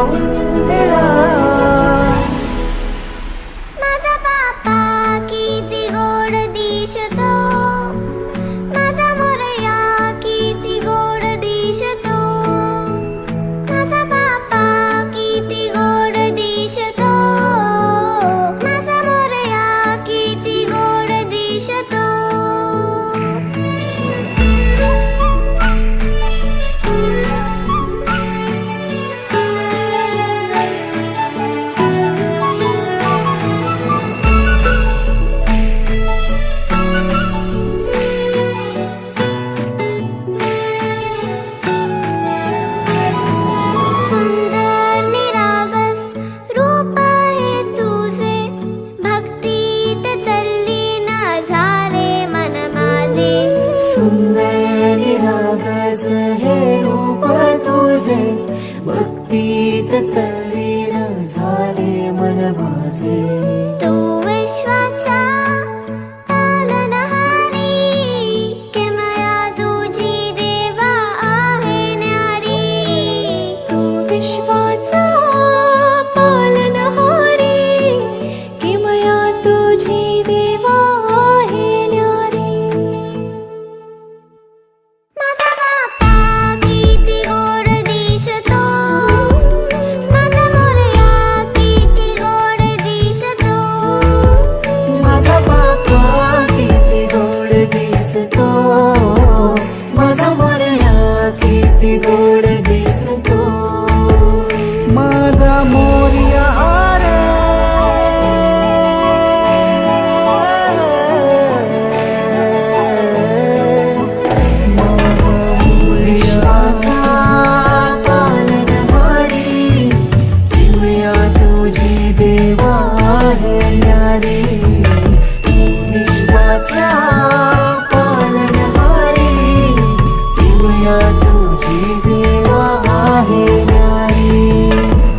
उंदिरा. माझा बाप्पा किती गोड दिसतो, माझा मोरया किती गोड दिसतो, माझा बाप्पा किती गोड दिसतो, माझा मोरया किती गोड दिसतो. सुंदर निरागस रूप आहे तुझे, भक्तीत तल्लीन झाले मन माझे. सुंदर निरागस हे रूप तुझे, भक्तीत तल्लीन झाले मन माझे. तू विश्वाचा पालनहारी, किमया तुझी देवा आहे न्यारी. तू विश्वाचा पालनहारी, किमया तुझी देवा आहे न्यारी. माझा बाप्पा किती गोड दिसतो, माझा मोरया किती गोड दिसतो, माझा बाप्पा किती गोड दिसतो, माझा मोरया किती गोड दिसतो. माझा मोरया रे, माझा मोरयाचा पालनहारी, किमया तुझी देवा आहे न्यारी. विश्वाचा पालनहारी, किमया तुझी देवा आहे न्यारी.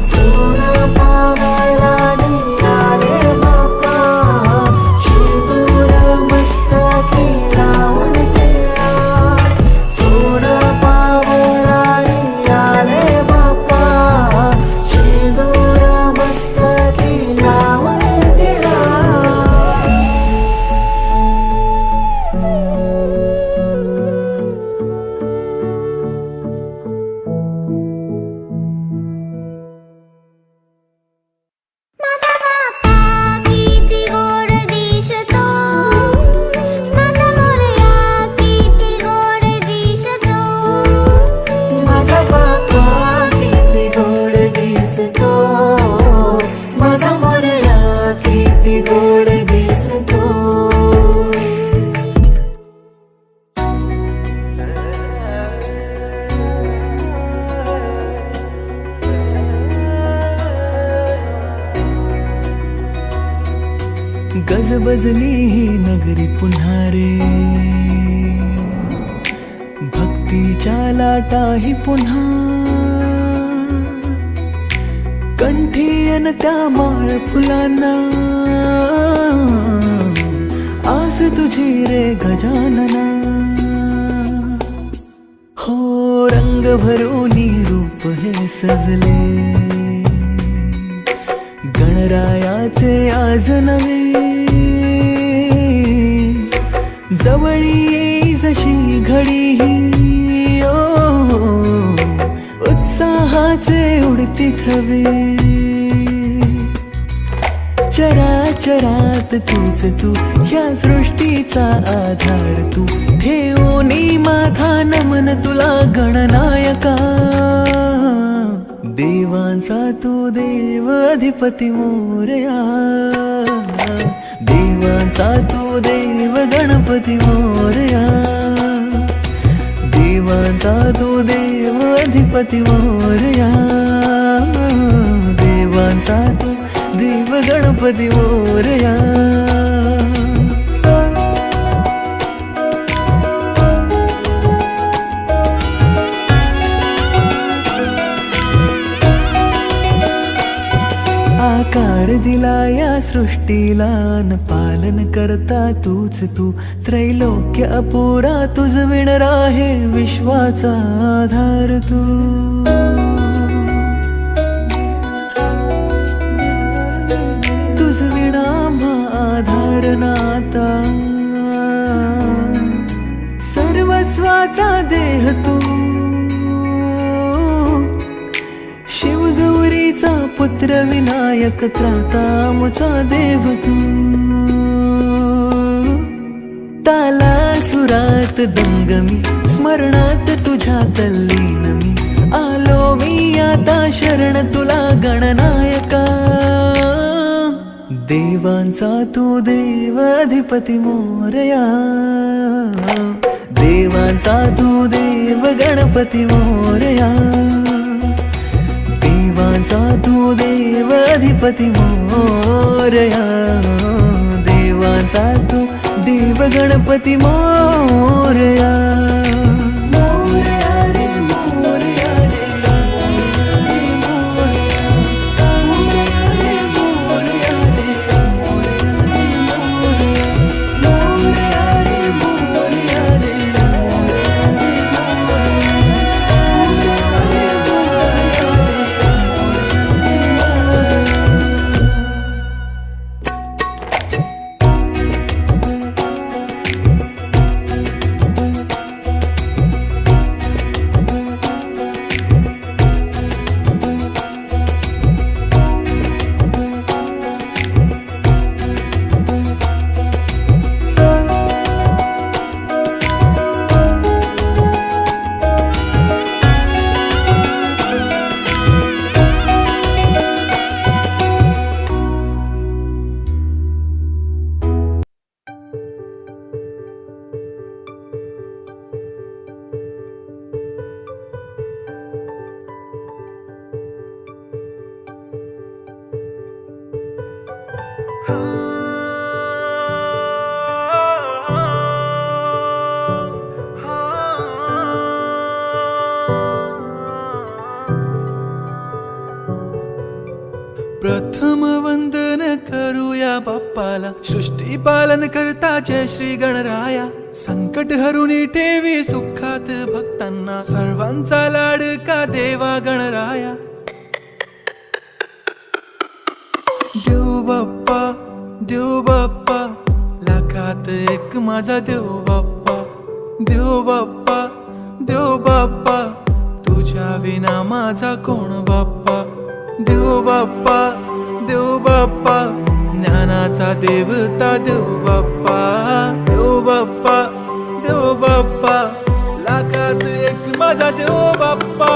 सोनं पावाला निघाले बाप्पा, शिदूर मस्तकी लावून केला. सोनं पावाला निघाले बाप्पा, शिदूर मस्तकी लावून केला. माझा बाप्पा किती गोड दिसतो, माझा मोरया किती गोड दिसतो, माझा बाप्पा किती गोड दिसतो, माझा मोरया किती गोड दिसतो. गजबजली ही नगरी पुन्हा रे, भक्तीच्या लाटाही पुन्हा. कंठी अन त्या माळ फुलांना, आस तुझी रे गजानना. हो रंग भरूनी रूप हे सजले, गणरायाचे आज नवे. जवळी येई जशी घडी ही, उत्साहाचे उडती थवे. चराचरात तूच तू, या सृष्टीचा आधार तू. ठेवोनी माझा नमन तुला गणनायका. देवांचा तू देव अधिपती मोरया, देवांचा तू देव गणपती मोरया. देवांचा तू देव अधिपती मोरया, देवांचा तू देव गणपती मोरया. आकार दिला या सृष्टीला न पालन करता तूच तू. त्रैलोक्य अपुरा तुझ विण राहे विश्वाचा आधार तू. देवीचा पुत्र विनायक त्राता आमचा देव तू ताला सुरात दंगमी स्मरणात तुझ्या तल्लीन मी आलो मी आता शरण तुला गणनायका देवांचा तू देव अधिपती मोरया देवांचा तू देव गणपती मोरया देवांचा तू देव अधिपती मोरया देवांचा तू देव गणपती मोरया मोरया रे मोरया रे प्रथम वंदन करूया बाप्पाला सृष्टी पालन करता जय श्री गणराया संकट हरुनी ठेवी सुखात भक्तांना सर्वांचा लाडका देवा गणराया देव बाप्पा लाखात एक माझा देव बाप्पा तुझ्या विना माझा कोण बाप्पा देव बाप्पा ज्ञानाचा देवता देव बाप्पा लाखात एक माझा देव बाप्पा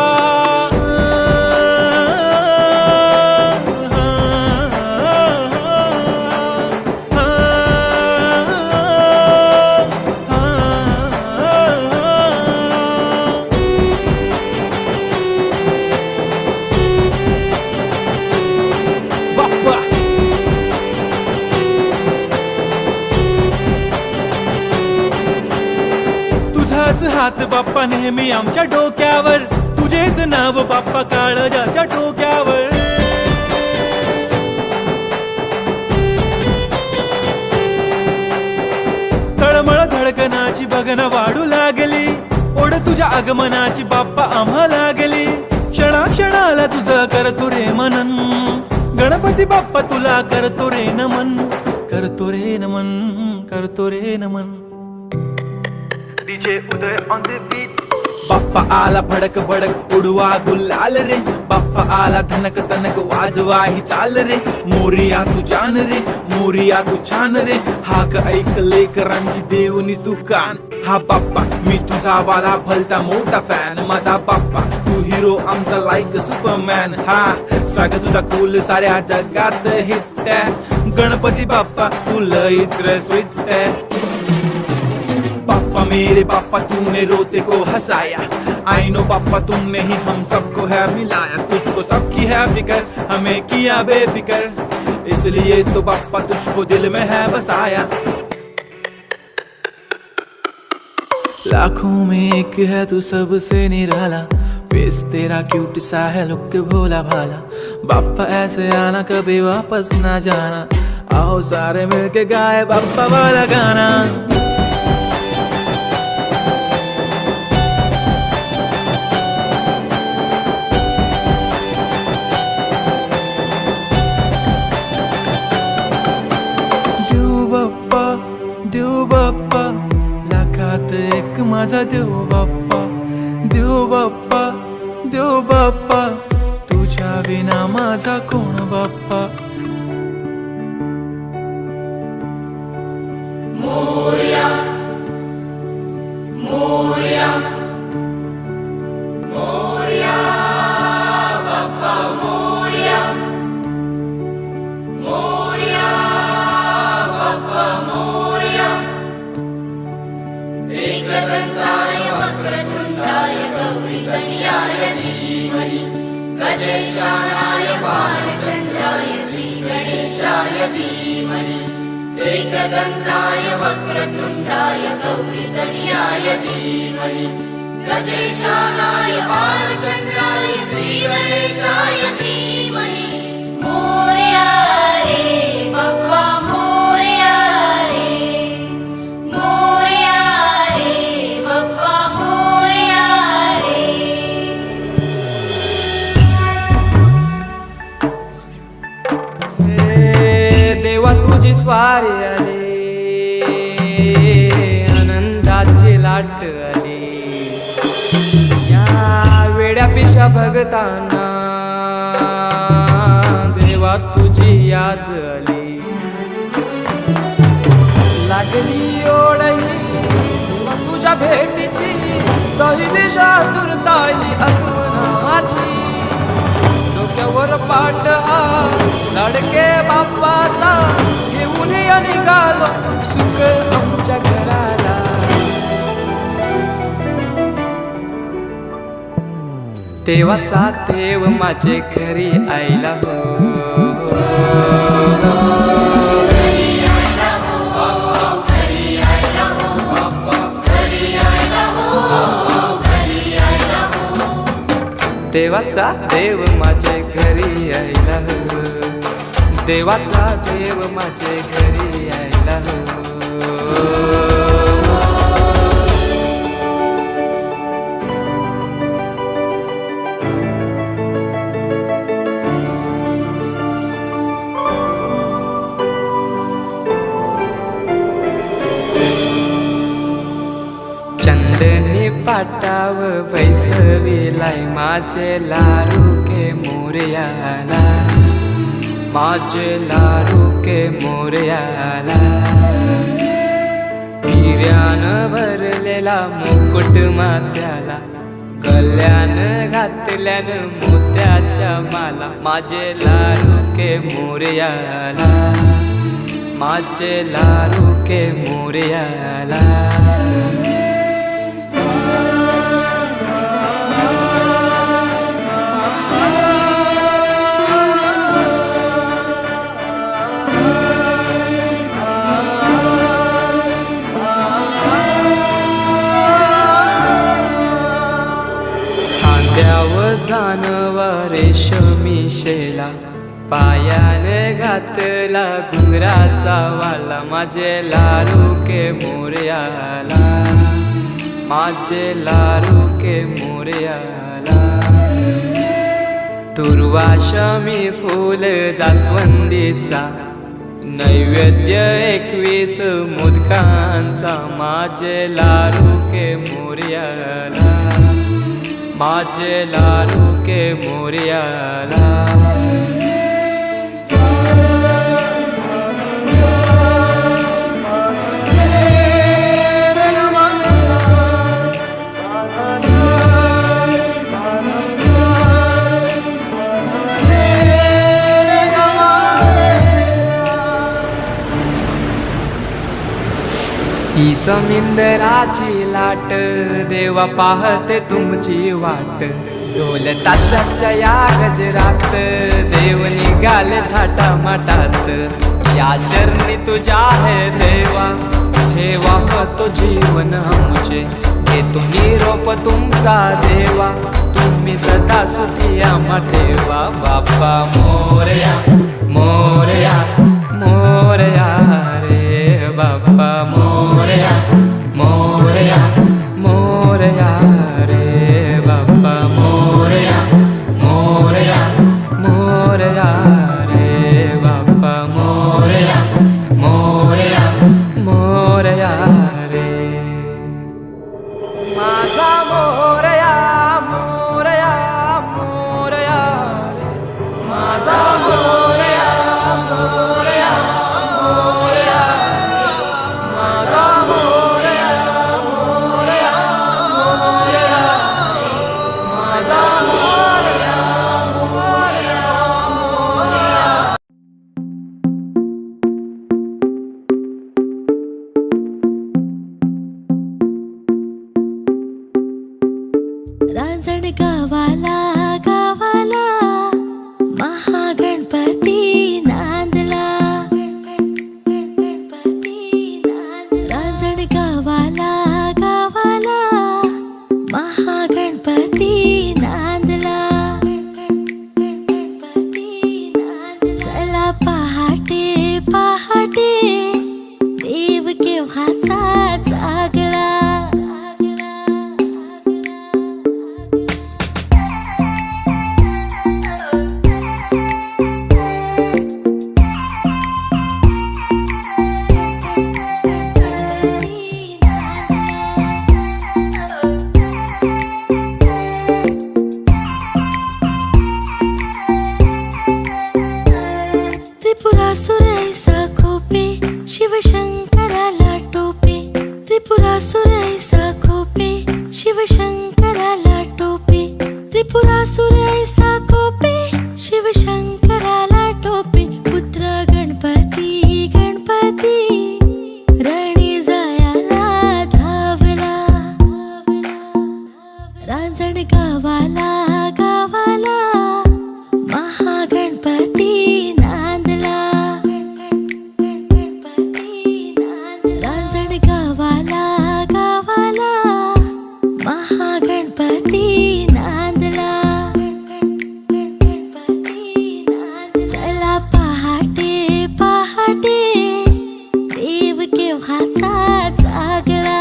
हात बाप्पा नेहमी आमच्या डोक्यावर तुझेच नाव बाप्पा काळजाच्या डोक्यावर तळमळ धडकनाची बघन वाढू लागली ओढ तुझ्या आगमनाची बाप्पा आम्हा लागली क्षणाक्षणाला तुझं करतो रे मनन गणपती बाप्पा तुला करतो रे नमन DJ Uday on the beat Bappa आला भडक भडक उडवा गुलाल रे बाप्पा आला धनक तनक वाजवा ही चाल रे मोरिया तू जान रे मोरिया तू छान रे हाक ऐक लेकरांची देवनी तू कान हा बाप्पा मी तुझा वाला भलता मोठा फॅन माझा बाप्पा तू हिरो आमचा लाईक सुपरमॅन हा स्वागत तुझा कूल साऱ्या जगात हिट गणपती बाप्पा तू लईच रे स्वीट पापा मेरे पापा तूने रोते को हंसाया आई नो पापा तुमने ही हम सबको है मिलाया तुझको सबकी है फिकर हमें किया बेफिकर इसलिए तो पापा तुझको दिल में है बसाया लाखों में एक है तू सबसे निराला फेस तेरा क्यूट सा है लुक भोला भाला बाप्पा ऐसे आना कभी वापस ना जाना आओ सारे मिलके गाए बाप्पा वाला गाना देव बाप्पा लाखात एक माझा देव बाप्पा तुझ्या विना माझा कोण बाप्पा. गजेशानाय बालचन्द्राय श्रीगणेशाय धीमहि एकदन्ताय वक्रतुण्डाय गौरीतनयाय धीमहि गजेशानाय बालचन्द्राय श्रीगणेशाय धीमहि. मोरया रे बाप्पा मोरया रे मोरया रे बाप्पा मोरया रे. देवा तुझी स्वारी आली, आनंदाची लाट आली, या वेड्या पिशा भगतांना देवा तुझी याद आली. लागली ओढही देवा तुझ्या भेटीची, दही दिशा दुर्ताई आगमनाची. डोक्यावर पाट हा लाडके बाप्पाचा, घेऊन या निघालो सुख आमच्या घराला. देवाचा देव माझे घरी आयला हो. देवाचा देव माझे घरी आयला हो. देवाचा देव माझे घरी आयला हो. चंदनी पाटाव बैसविलाय माझे लाडके मोरयाला, माझे लाडके मोरयाला. हिऱ्यानं भरलेला मुकुट माथ्याला, गल्यान घातल्यानं मोत्याच्या माला. माझे लाडके मोरयाला, माझे लाडके मोरयाला. जानवा रेशमी शेला, पायाने घातला घुंगराचा वाला. माझे लाडके मोरयाला, माझे लाडके मोरयाला. दुर्वाशमी फूल जास्वंदीचा, नैवेद्य 21 मोदकांचा. माझे लाडके मोरयाला, माझे लाडके मोरयाला. ही समिंदराची लाट, देवा पाहते तुमची वाट. ढोल ताशाच्या या गजरात, देव निघाले थाटा माटात. या चरणी तुझ्या है देवा, ठेवा तो जीवन आमचे. घेतो निरोप तुमचा देवा, तुम्ही सदा सुखी आम्हा ठेवा. बाप्पा मोरया मोरया मोरया रे बाप्पा मोरया मोरया मोरया रे बाप्पा मोरया मोरया मोरया रे बाप्पा मोरया मोरया मोरया रे. माझा मोरया मोरया मोरया रे. पहाटे पहाटे देव केव्हाचा जागला. त्रिपुरासुर ऐसा खोपे शिवशंकराला टोपे. त्रिपुरासुर ऐसा खोपे शिवशंकराला टोपे. त्रिपुरासुर ऐसा खोपे शिवशंकराला टोपे. पुत्र गणपती गणपती रणी जायाला धावला. रांजण गावाला गावाला महागणपती नांदला. रांजण गावाला गावाला महागणपती नांदला. चला पहाटे पहाटे देव केव्हाचा जागला.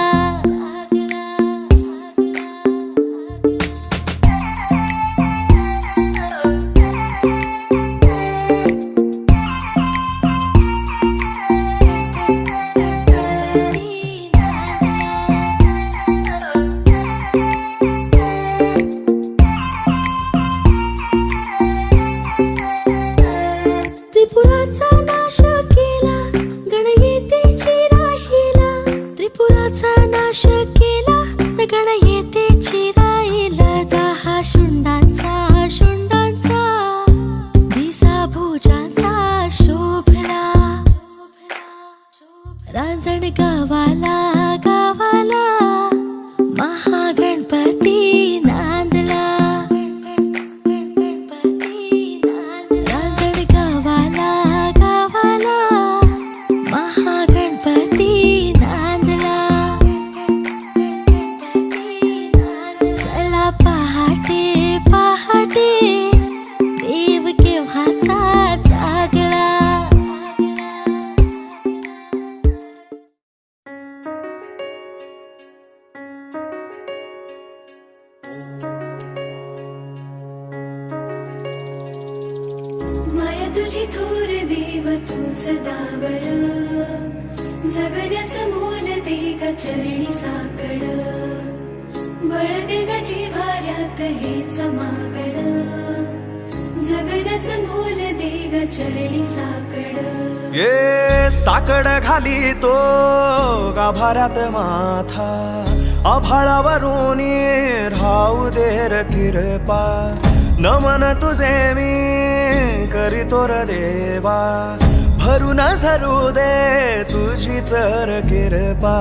त्रिपुराचा नाश केला गणयेतेची राहिला. त्रिपुराचा नाश केला गणयेतेची राहिला. 10 शुंडांचा शुंडांचा दिसा भुजांचा शोभला. रांजण गावाला गावाला महागणपती नांदला. रांजण गावाला गावाला महागणपती नांदला. चला पहाटे पहाटे देव केव्हाचा जागला. माया तुझी थोर देव तू सदा बर. जगण्याचं मोल दे ग चरणी साकड. बळ दे ग जिव्हाऱ्यात हेच मागण. जगण्याचं मोल दे ग चरणी साकड. ये साकड घाली तो गाभाऱ्यात माथा. आभाळावरून राहू दे र किरपा. नमन तुझे मी करीतो र देवा. भरून झरू दे तुझी चर किरपा.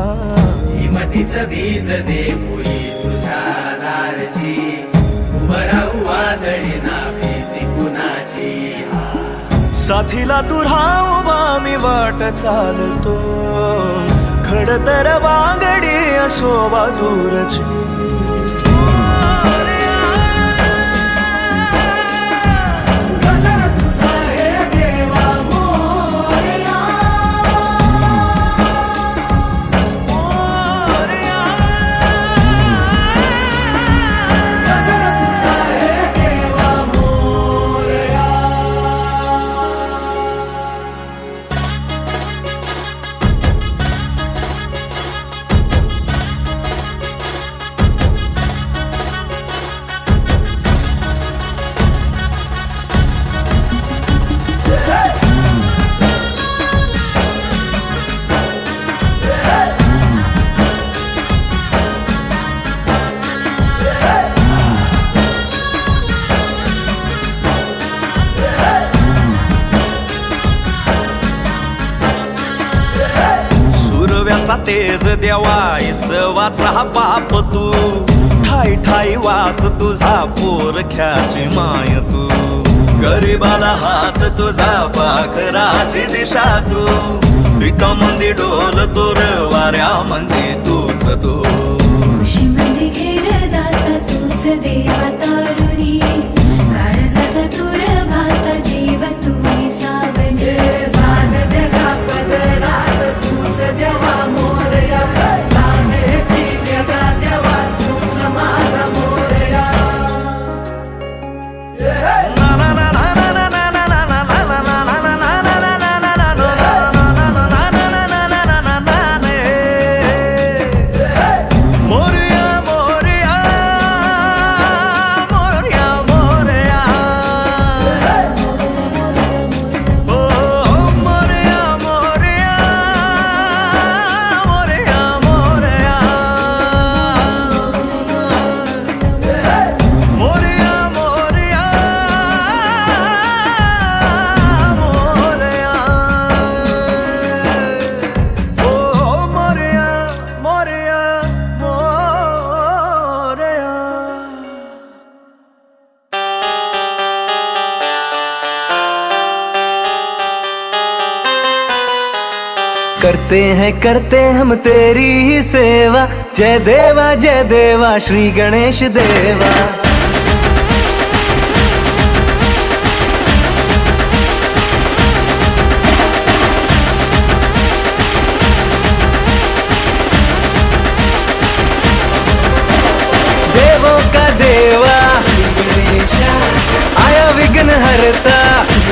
हिमतीचं बीज दे पुरी तुझ्या दारची. उभं राहू वादळी ना भीती कुणाची. साथीला तू राहू मी वाट चालतो. खडतर वागडी असो बाजूरची. तेज देवा इसवाचा बाप तू. ठाई ठाई वास तुझा पोरख्याची माय तू. गरीबाला हात तुझा पाखराची दिशा तू. पिकामंदी डोल तोर वाऱ्या म्हणजे तूच तू. खुशीमध्ये घेर दाता तूच देवा तारुणी. काळजाचा तुर भाता जीव तुम्ही सावनी. करते हम तेरी ही सेवा। जय देवा श्री गणेश देवा। देवों का देवा गणेशा, आया विघ्न हरता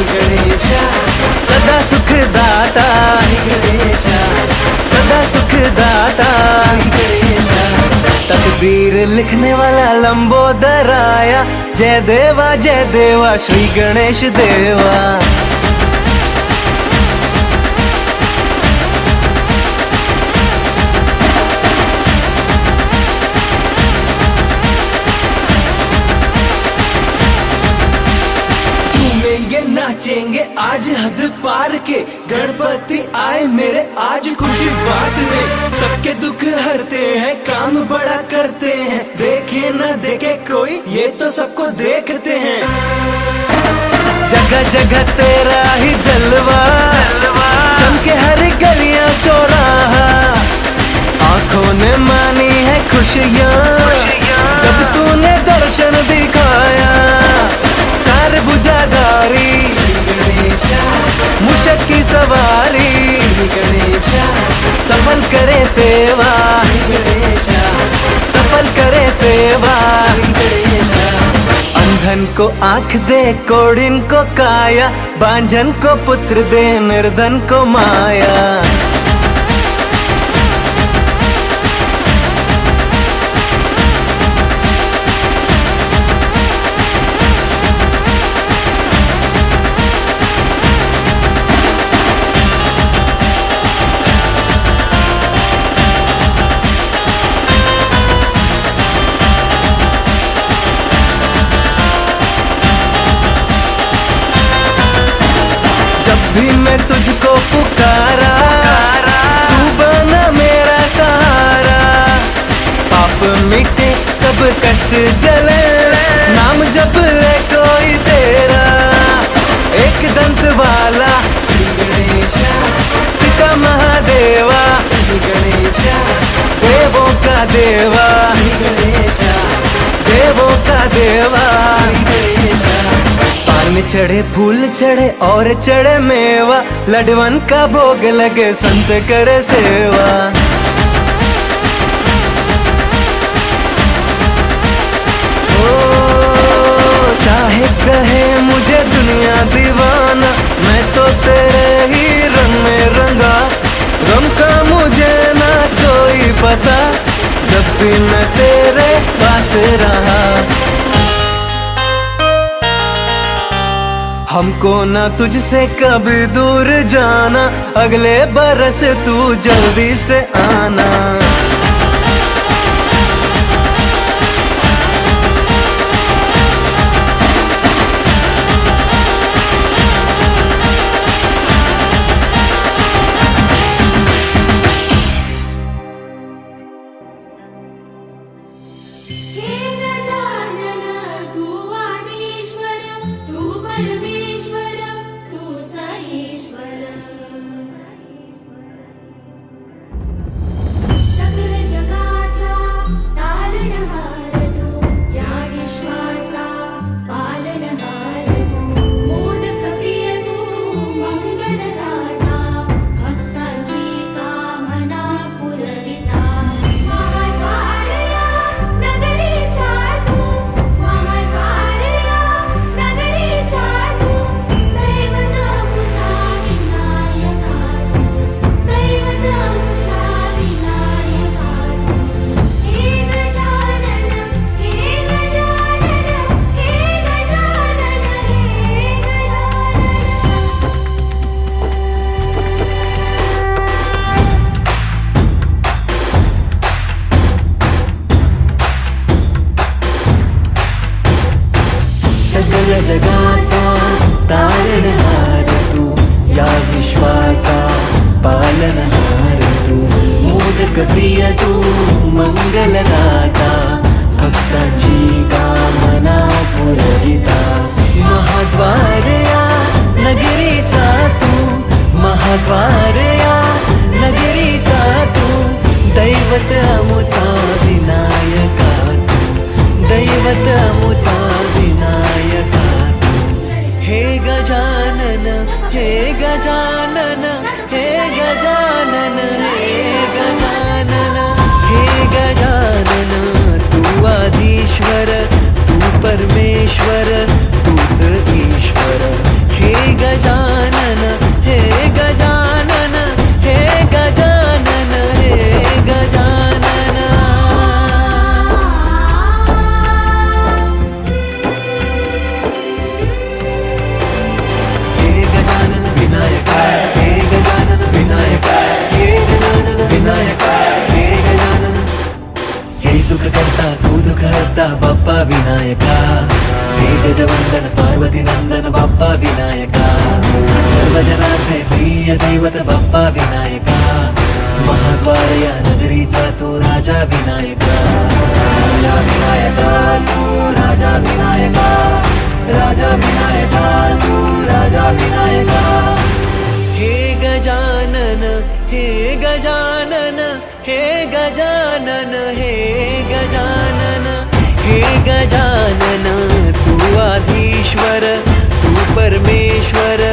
गणेशा, सदा सुख दाता गणेशा, सदा सुख दाता गणेशा। तकदीर लिखने वाला लंबोदर आया। जय देवा श्री गणेश देवा। नाचेंगे आज हद पार के, गणपति आए मेरे आज खुशी बांटने। सबके दुख हरते हैं, काम बड़ा करते हैं, देखे न देखे कोई ये तो सबको देखते हैं। जगह जगह तेरा ही जलवा, चमके हर गलियां चौराहा। आंखों ने मानी है खुशियाँ जब तूने दर्शन दिखाया। चार भुजाधारी गणेशा, मुशक की सवारी गणेशा, सफल करे सेवा गणेशा, सफल करे सेवा गणेशा। अंधन को आंख दे, कोढ़िन को काया, बांझन को पुत्र दे, निर्धन को माया। भी मैं तुझको पुकारा, तू बना मेरा सहारा। पाप मिटे सब कष्ट जले, नाम जप ले कोई तेरा। एक दंत वाला श्री गणेशा, पिता महादेवा श्री गणेशा, देवों का देवा श्री गणेशा, देवों का देवा श्री गणेशा। पान चढ़े फूल चढ़े और चढ़े मेवा, लडवन का भोग लगे संत करे सेवा। ओ चाहे कहे मुझे दुनिया दीवाना, मैं तो तेरे ही रंग में रंगा। गम का मुझे ना कोई पता, जब भी मैं तेरे पास रहा। हमको ना तुझसे कभी दूर जाना, अगले बरस तू जल्दी से आना। हे गजानन तू आदिश्वर, तू परमेश्वर, तूचा ईश्वर। सकल ईश्वर तूच ईश्वर हे गजानन हे गजानन हे गजानन हे गजानन हे गजानन विनायक हे गजानन विनायक हे गजानन विनायक हे गजानन हे सुख करता तू दुःख हरता बाप्पा विनायका हे गजवंदन पार्वती नंदन बाप्पा विनायका सर्व जनाचे प्रिय दैवत बाप्पा विनायका महाद्वार या नगरीचा तू राजा विनायका राजा विनायका तू राजा विनायका राजा विनायका तू राजा विनायका हे गजानन हे गजानन हे गजानन हे गजानन हे गजानन तू आधीश्वर तू परमेश्वर